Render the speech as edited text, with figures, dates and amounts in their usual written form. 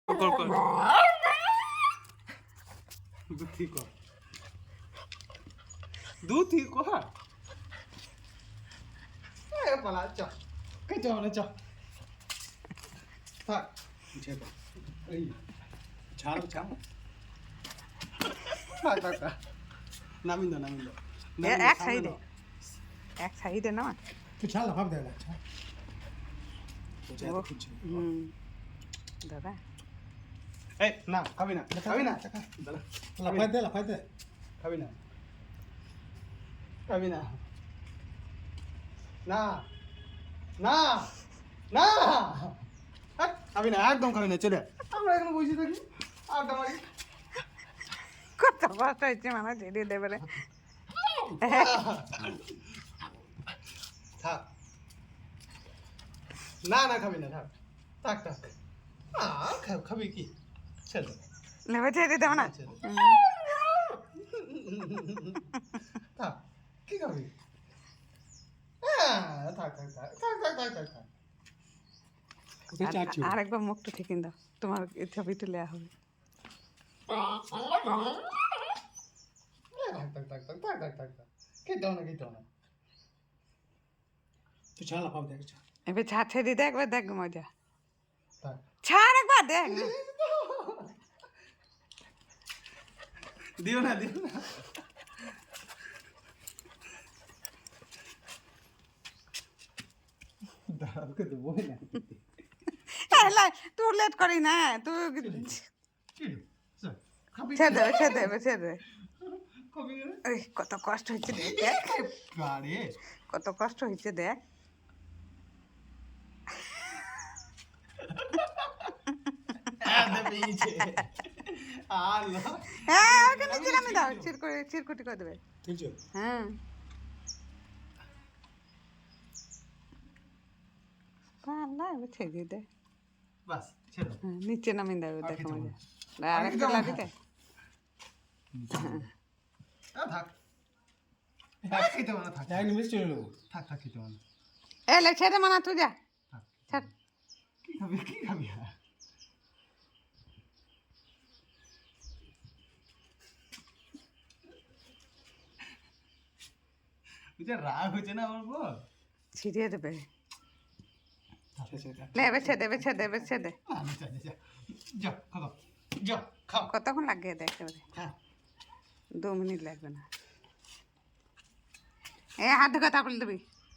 কর কর দুধি কর দুধি কর এ পালা চ কে চ না চ থাক উঠে পড় এই ছাড় ছাড় থাক থাক থাক নামিন দাও এক সাইডে না তুই ছাড় ভাব দেয় আচ্ছা দাদা এই না খাবি না খাবি না লাফাই দে খাবি না খাবি না না না না খাবি না একদম খাবি না চলে আমরা এখানে বসে থাকি আড্ডা মারি কত কষ্ট হচ্ছে মানে ছেড়ে দেবে রে থাক না না খাবি না থাক থাক থাক খাবি কি ছেড়ে নেবে ছেড়ে দেবো না থাক কি খাবি থাক থাক থাক থাক থাক থাক থাক থাক আরেকবার মুখটা ঠিক দাও তোমার ছবি তুলে হবে তুই ছাড় লাফাব দেখ এবার ছাড় ছেড়ে দে একবার দেখ মজা ছাড় একবার দেখ দিও না দাঁড়াকে দেবো না তুই লেট করি না তুই ছেড়ে দে কত কষ্ট হচ্ছে দেখ কত কষ্ট হচ্ছে দেখ নামে দাও চিরকুটি করে দেবে হ্যাঁ ছেড়ে দে নিচে নামিয়ে দেবে দেখো মজা আরেকটা লাগিতে এলে ছেড়ে মানা তুই যা ছাড় কি খাবি রাগ হয়েছে না আমার বল ছিড়িয়ে দেবে কতক্ষণ লাগবে দেখ 2 মিনিট লাগবে না হাত ধুয়ে তারপরে দেবি